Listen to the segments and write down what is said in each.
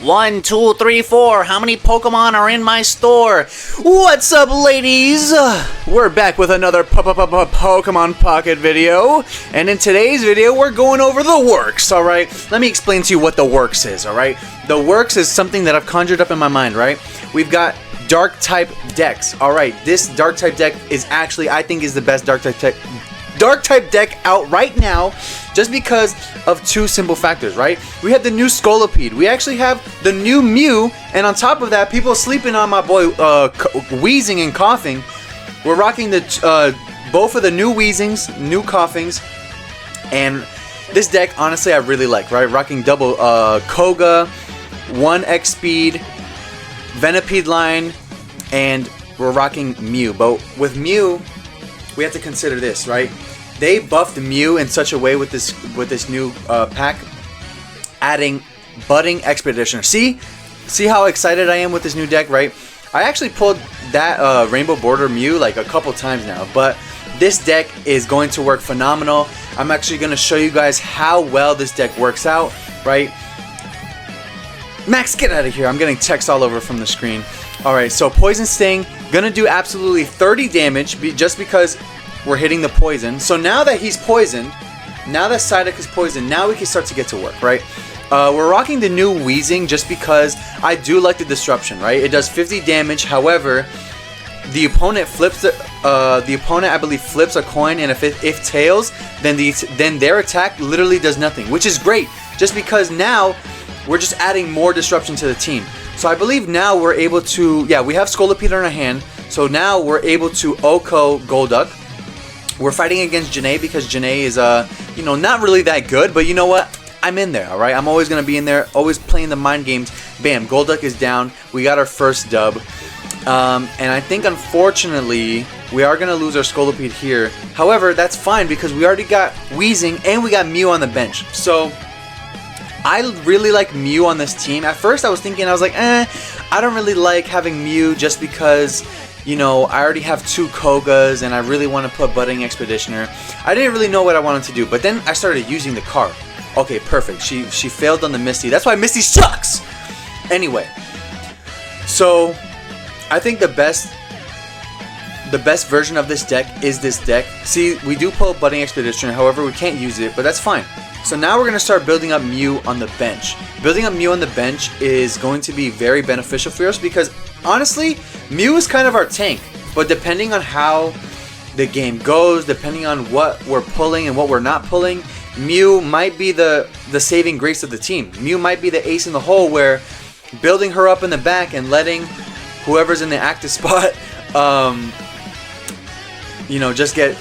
1, 2, 3, 4. How many Pokemon are in my store? What's up, ladies? We're back with another Pokemon Pocket video. And in today's video, we're going over the works, alright? Let me explain to you what the works is, alright? The works is something that I've conjured up in my mind, right? We've got dark type decks. Alright, this dark type deck is actually, I think, is the best dark type deck out right now, just because of two simple factors, right? We have the new Scolipede, we actually have the new Mew, and on top of that, people sleeping on my boy wheezing and coughing. We're rocking the both of the new wheezings, new coughings, and this deck, honestly, I really like, right? Rocking double Koga, 1x speed, Venipede line, and we're rocking Mew. But with Mew, we have to consider this, right? They buffed Mew in such a way with this new pack, adding Budding Expeditioner. See how excited I am with this new deck, right? I actually pulled that Rainbow Border Mew like a couple times now, but this deck is going to work phenomenal. I'm actually going to show you guys how well this deck works out, right? Max, get out of here. I'm getting text all over from the screen. Alright, so Poison Sting, gonna do absolutely 30 damage just because we're hitting the poison. So now that he's poisoned, now that Psyduck is poisoned, now we can start to get to work, right? We're rocking the new Wheezing just because I do like the disruption, right? It does 50 damage, however, the opponent flips the opponent, I believe, flips a coin, and if tails, then their attack literally does nothing, which is great, just because now we're just adding more disruption to the team. So I believe now we're able to, yeah, we have Scolipede in our hand, so now we're able to Oko Golduck. We're fighting against Janae because Janae is, you know, not really that good, but you know what? I'm in there, alright? I'm always going to be in there, always playing the mind games. Bam, Golduck is down. We got our first dub. And I think, unfortunately, we are going to lose our Scolipede here. However, that's fine because we already got Wheezing and we got Mew on the bench. So I really like Mew on this team. At first I was thinking, I was like, I don't really like having Mew just because, you know, I already have two Kogas and I really want to put Budding Expeditioner. I didn't really know what I wanted to do, but then I started using the card. Okay, perfect. She failed on the Misty. That's why Misty sucks! Anyway, so I think the best version of this deck is this deck. See, we do pull Budding Expeditioner, however we can't use it, but that's fine. So now we're going to start building up Mew on the bench. Building up Mew on the bench is going to be very beneficial for us because, honestly, Mew is kind of our tank. But depending on how the game goes, depending on what we're pulling and what we're not pulling, Mew might be the saving grace of the team. Mew might be the ace in the hole where building her up in the back and letting whoever's in the active spot, you know, just get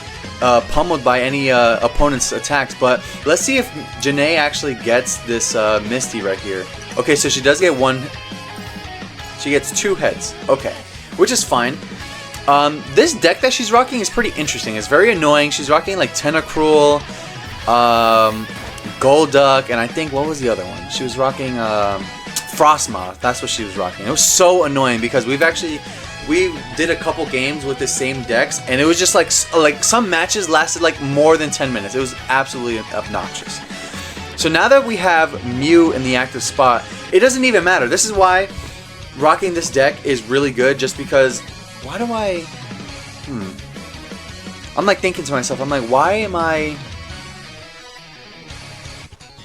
pummeled by any opponent's attacks. But let's see if Janae actually gets this Misty right here. Okay, so she does get one. She gets two heads. Okay, which is fine. This deck that she's rocking is pretty interesting. It's very annoying. She's rocking like Tentacruel, Golduck, and I think, what was the other one? She was rocking Frostmoth. That's what she was rocking. It was so annoying because we did a couple games with the same decks, and it was just like some matches lasted like more than 10 minutes. It was absolutely obnoxious. So now that we have Mew in the active spot, it doesn't even matter. This is why rocking this deck is really good, just because, why do I... I'm like thinking to myself, I'm like, why am I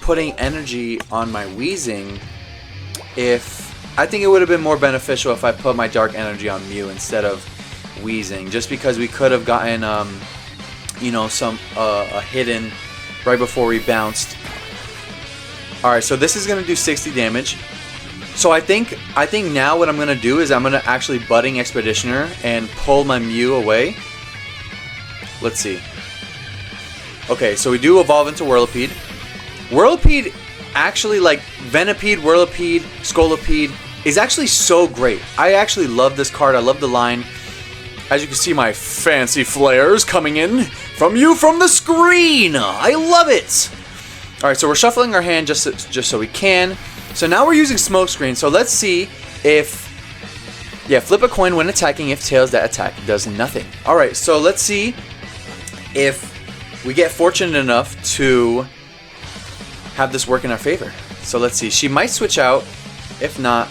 putting energy on my Wheezing if... I think it would have been more beneficial if I put my Dark Energy on Mew instead of Wheezing, just because we could have gotten, you know, some a hidden right before we bounced. All right, so this is gonna do 60 damage. So I think now what I'm gonna do is I'm gonna actually Budding Expeditioner and pull my Mew away. Let's see. Okay, so we do evolve into Whirlipede. Whirlipede, actually, like Venipede, Whirlipede, Scolipede, is actually so great. I actually love this card. I love the line. As you can see, my fancy flares coming in from the screen. I love it. All right, so we're shuffling our hand just so we can. So now we're using Smokescreen. So let's see if, yeah, flip a coin when attacking. If tails, that attack does nothing. All right, so let's see if we get fortunate enough to have this work in our favor. So let's see. She might switch out If not,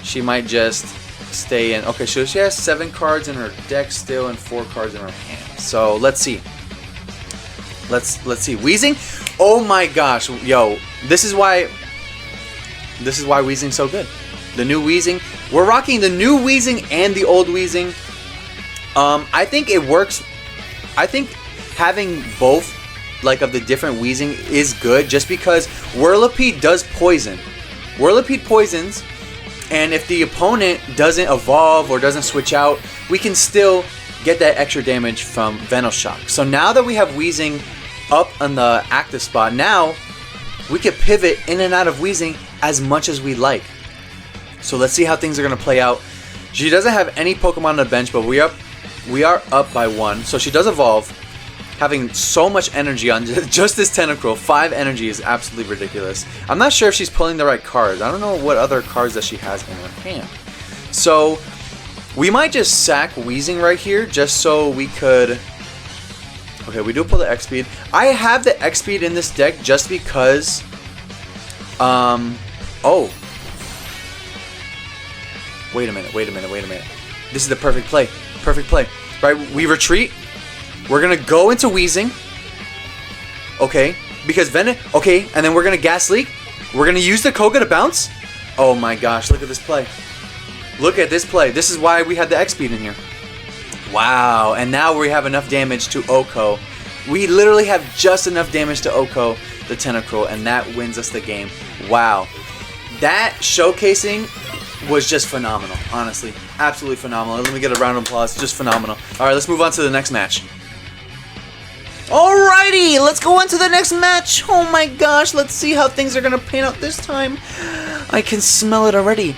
she might just stay in. Okay, so she has 7 cards in her deck still and 4 cards in her hand. So let's see. Let's see. Wheezing. Oh my gosh, yo, this is why Weezing's so good. The new Weezing. We're rocking the new Weezing and the old Weezing. I think it works. I think having both, like, of the different Weezing is good, just because Whirlipede does poison. Whirlipede poisons, and if the opponent doesn't evolve or doesn't switch out, we can still get that extra damage from Venoshock. So now that we have Weezing up on the active spot, now we can pivot in and out of Weezing as much as we like. So let's see how things are going to play out. She doesn't have any Pokemon on the bench, but we are up by 1. So she does evolve, having so much energy on just this Tentacruel. 5 energy is absolutely ridiculous. I'm not sure if she's pulling the right cards. I don't know what other cards that she has in her hand. So we might just sack Weezing right here, just so we could... Okay, we do pull the X-Speed. I have the X-Speed in this deck just because... Oh. Wait a minute. This is the perfect play. Perfect play. Right, we retreat. We're going to go into Weezing. Okay, because okay, and then we're going to Gas Leak. We're going to use the Koga to bounce. Oh my gosh, look at this play. Look at this play. This is why we had the X-Speed in here. Wow, and now we have enough damage to Oko. We literally have just enough damage to Oko, the Tentacruel, and that wins us the game. Wow. That showcasing was just phenomenal, honestly. Absolutely phenomenal. Let me get a round of applause. Just phenomenal. Alright, let's move on to the next match. Alrighty, let's go on to the next match. Oh my gosh, let's see how things are going to pan out this time. I can smell it already.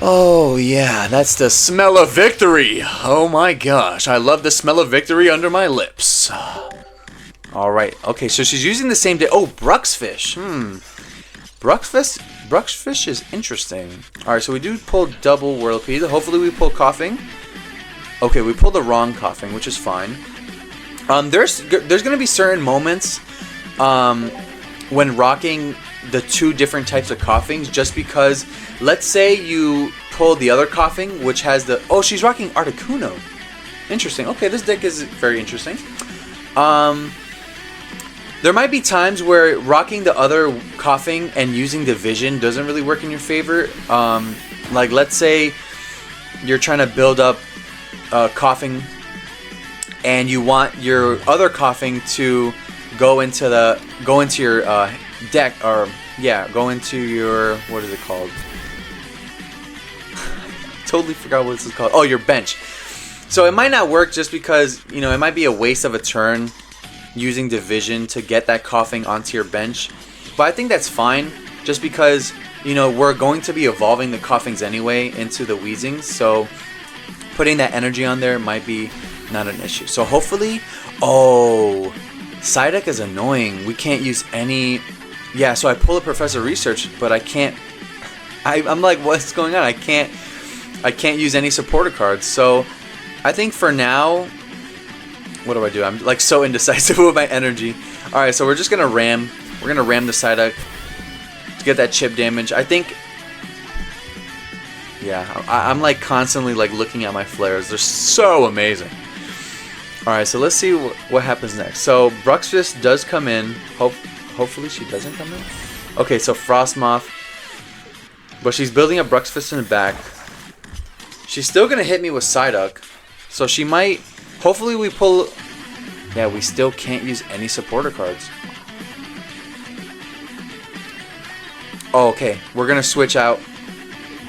Oh yeah, that's the smell of victory. Oh my gosh, I love the smell of victory under my lips. Alright, okay, so she's using the same day. Oh, Bruxfish. Bruxfish is interesting. Alright, so we do pull double Whirlipede. Hopefully we pull Coughing. Okay, we pulled the wrong Coughing, which is fine. There's going to be certain moments when rocking the 2 different types of Coughings, just because, let's say you pull the other Coughing, which has the... Oh, she's rocking Articuno. Interesting. Okay, this deck is very interesting. There might be times where rocking the other Coughing and using Division doesn't really work in your favor. Like, let's say you're trying to build up Coughing and you want your other Coughing to go into your deck, or yeah, go into your, what is it called? Totally forgot what this is called. Oh, your bench. So it might not work, just because, you know, it might be a waste of a turn using Division to get that Coughing onto your bench. But I think that's fine, just because, you know, we're going to be evolving the Coughings anyway into the Weezings, so putting that energy on there might be not an issue. So hopefully... Oh, Psyduck is annoying. We can't use any... Yeah, so I pull a Professor Research, but I can't... I'm like, what's going on? I can't use any supporter cards. So I think for now... What do I do? I'm like so indecisive with my energy. Alright, so we're just gonna ram. We're gonna ram the Psyduck to get that chip damage. I think... Yeah, I'm like constantly like looking at my flares. They're so amazing. Alright, so let's see what happens next. So Bruxfish does come in. Hopefully she doesn't come in. Okay, so Frostmoth. But she's building a Bruxfish in the back. She's still going to hit me with Psyduck. So she might... Hopefully we pull... Yeah, we still can't use any supporter cards. Oh, okay. We're going to switch out.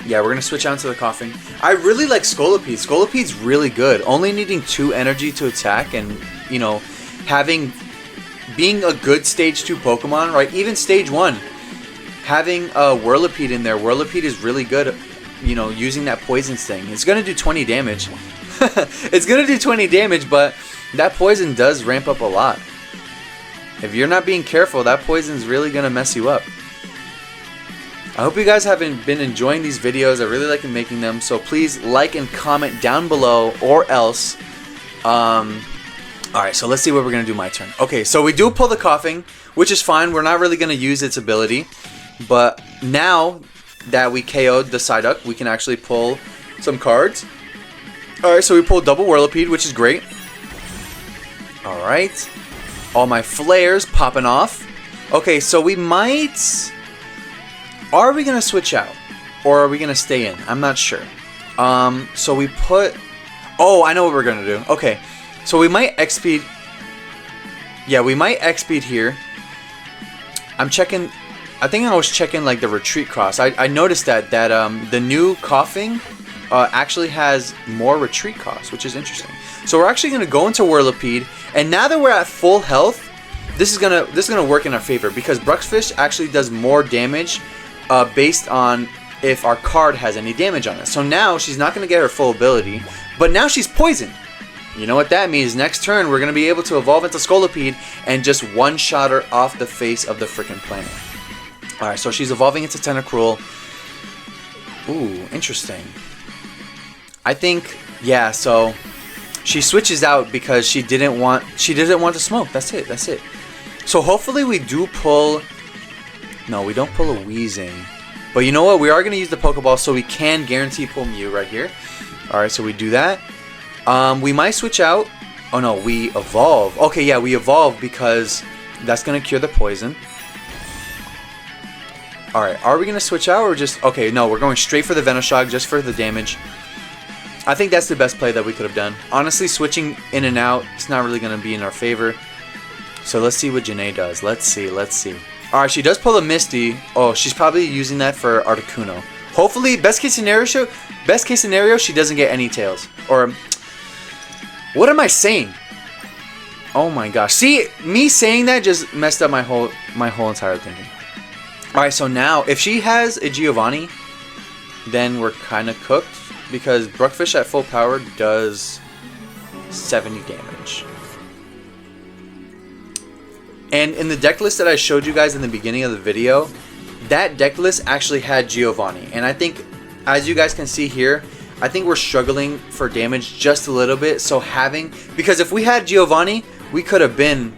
Yeah, we're going to switch out to the Coughing. I really like Scolipede. Scolipede's really good. Only needing 2 energy to attack, and, you know, being a good stage 2 Pokemon, right? Even stage 1. Having a Whirlipede in there. Whirlipede is really good, you know, using that Poison Sting. It's going to do 20 damage. It's going to do 20 damage, but that poison does ramp up a lot. If you're not being careful, that poison's really going to mess you up. I hope you guys have been enjoying these videos. I really like making them, so please like and comment down below, or else. Alright, so let's see what we're going to do my turn. Okay, so we do pull the Coughing, which is fine. We're not really going to use its ability. But now that we KO'd the Psyduck, we can actually pull some cards. Alright, so we pulled double Whirlipede, which is great. Alright. All my flares popping off. Okay, so we might... Are we going to switch out? Or are we going to stay in? I'm not sure. So we put... Oh, I know what we're going to do. Okay, so we might X-Speed... Yeah, we might X-Speed here. I'm checking... I think I was checking like the retreat cross. I noticed that the new coughing actually has more retreat cost, which is interesting. So we're actually going to go into Whirlipede, and now that we're at full health, this is gonna work in our favor because Bruxfish actually does more damage based on if our card has any damage on it. So now she's not going to get her full ability, but now she's poisoned. You know what that means? Next turn, we're going to be able to evolve into Scolipede and just one-shot her off the face of the freaking planet. Alright, so she's evolving into Tentacruel. Ooh, interesting. I think, yeah, so she switches out because she didn't want to smoke. That's it. So hopefully we do pull... No, we don't pull a Weezing. But you know what? We are going to use the Pokeball, so we can guarantee pull Mew right here. Alright, so we do that. We might switch out. Oh no, we evolve. Okay, yeah, we evolve because that's going to cure the poison. Alright, are we going to switch out or just... Okay, no, we're going straight for the Venoshock just for the damage. I think that's the best play that we could have done. Honestly, switching in and out, it's not really going to be in our favor. So let's see what Janae does. Let's see. Alright, she does pull a Misty. Oh, she's probably using that for Articuno. Hopefully, best case scenario, she doesn't get any tails. Or, what am I saying? Oh my gosh. See, me saying that just messed up my whole entire thinking. Alright, so now, if she has a Giovanni, then we're kind of cooked. Because Bruxfish at full power does 70 damage. And in the deck list that I showed you guys in the beginning of the video, that deck list actually had Giovanni. And I think, as you guys can see here, I think we're struggling for damage just a little bit. So because if we had Giovanni, we could have been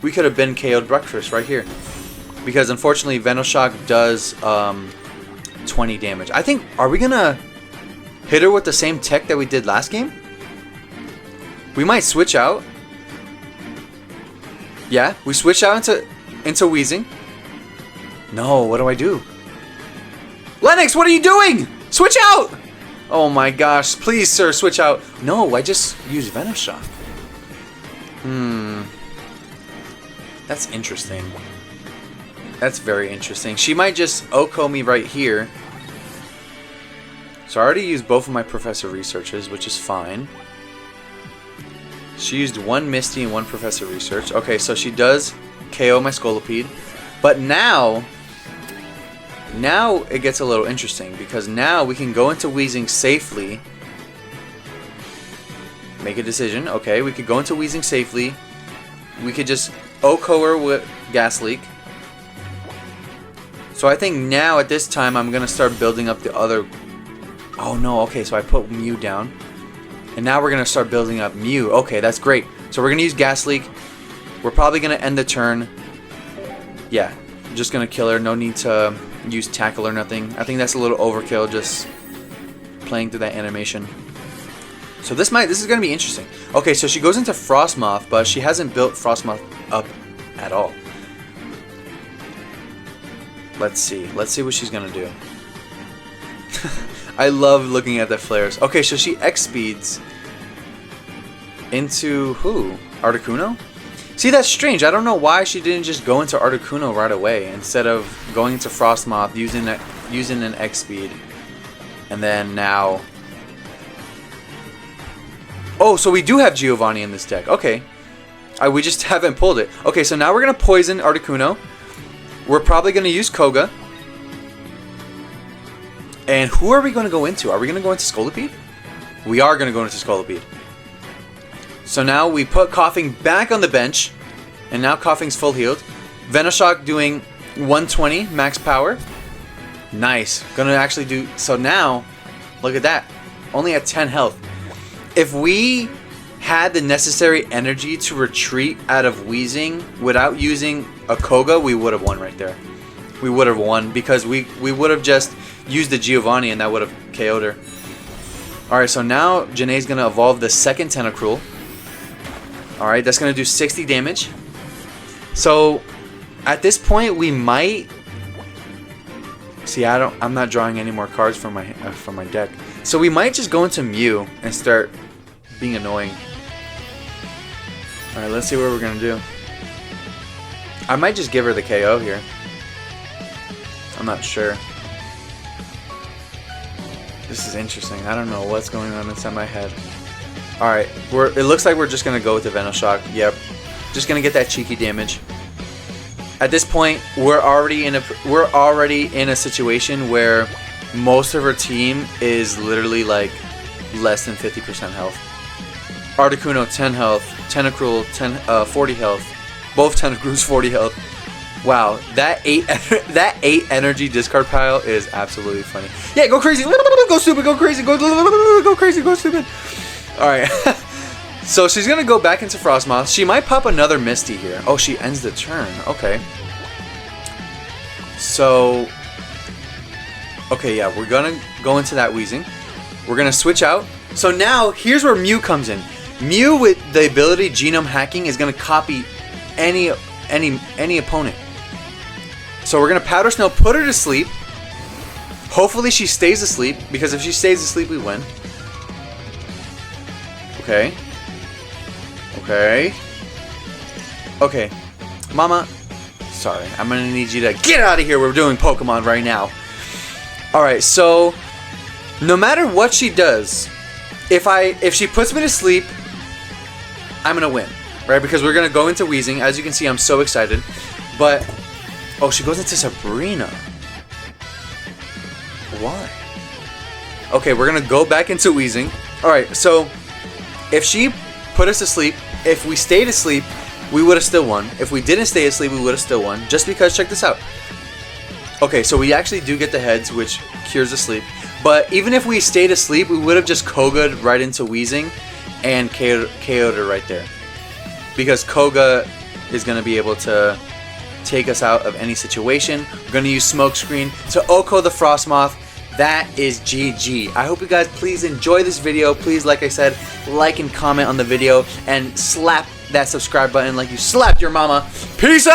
KO'd Bruxfish right here. Because unfortunately, Venoshock does 20 damage. I think, are we gonna hit her with the same tech that we did last game? We might switch out. Yeah, we switch out into Weezing. No, what do I do? Lennox, what are you doing? Switch out! Oh my gosh, please sir, switch out. No, I just used Venoshock. That's interesting. That's very interesting. She might just OHKO me right here. So I already used both of my Professor Researches, which is fine. She used one Misty and one Professor Research. Okay, so she does KO my Scolipede. But now it gets a little interesting because now we can go into Weezing safely. Make a decision. Okay, we could go into Weezing safely. We could just OHKO her with Gas Leak. So I think now at this time I'm going to start building up the other... Oh no, okay, so I put Mew down. And now we're going to start building up Mew. Okay, that's great. So we're going to use Gas Leak. We're probably going to end the turn. Yeah, just going to kill her. No need to use Tackle or nothing. I think that's a little overkill, just playing through that animation. So this is going to be interesting. Okay, so she goes into Frostmoth, but she hasn't built Frostmoth up at all. Let's see. Let's see what she's going to do. I love looking at the flares. Okay, so she X-speeds into who? Articuno? See, that's strange. I don't know why she didn't just go into Articuno right away instead of going into Frostmoth, using an X-speed. And then now... Oh, so we do have Giovanni in this deck. Okay. We just haven't pulled it. Okay, so now we're going to poison Articuno. We're probably going to use Koga. And who are we going to go into? Are we going to go into Scolipede? We are going to go into Scolipede. So now we put Coughing back on the bench. And now Coughing's full healed. Venoshock doing 120 max power. Nice. Going to actually do... So now, look at that. Only at 10 health. If we had the necessary energy to retreat out of Weezing without using a Koga, we would have won right there. we would have won because we would have just used the Giovanni and that would have KO'd her. Alright, so now Janae's going to evolve the second Tentacruel. Alright, that's going to do 60 damage. So, at this point, we might... See, I'm not drawing any more cards from my deck. So we might just go into Mew and start being annoying. Alright, let's see what we're going to do. I might just give her the KO here. I'm not sure. This is interesting. I don't know what's going on inside my head. Alright, it looks like we're just going to go with the Venoshock. Yep. Just going to get that cheeky damage. At this point, we're already in a situation where most of her team is literally like less than 50% health. Articuno 10 health, Tentacruel 40 health. Both Tentacruels 40 health. Wow, that 8 energy discard pile is absolutely funny. Yeah, go crazy, go stupid, go crazy, go crazy, go stupid. All right, so she's gonna go back into Frostmoth. She might pop another Misty here. Oh, she ends the turn. Okay. So, okay, yeah, we're gonna go into that Weezing. We're gonna switch out. So now here's where Mew comes in. Mew with the ability Genome Hacking is gonna copy any opponent. So we're gonna Powder Snow, put her to sleep. Hopefully she stays asleep, because if she stays asleep, we win. Okay. Okay. Okay. Mama, sorry. I'm gonna need you to get out of here. We're doing Pokemon right now. Alright, so no matter what she does, if she puts me to sleep, I'm gonna win. Right? Because we're gonna go into Weezing. As you can see, I'm so excited. But oh, she goes into Sabrina. Why? Okay, we're gonna go back into Weezing. Alright, so if she put us to sleep, if we stayed asleep, we would have still won. If we didn't stay asleep, we would have still won. Just because, check this out. Okay, so we actually do get the heads, which cures the sleep. But even if we stayed asleep, we would have just Koga'd right into Weezing and KO'd her right there. Because Koga is going to be able to take us out of any situation. We're going to use Smokescreen to Oko the Frostmoth. That is GG. I hope you guys please enjoy this video. Please, like I said, like and comment on the video and slap that subscribe button like you slapped your mama. Peace out!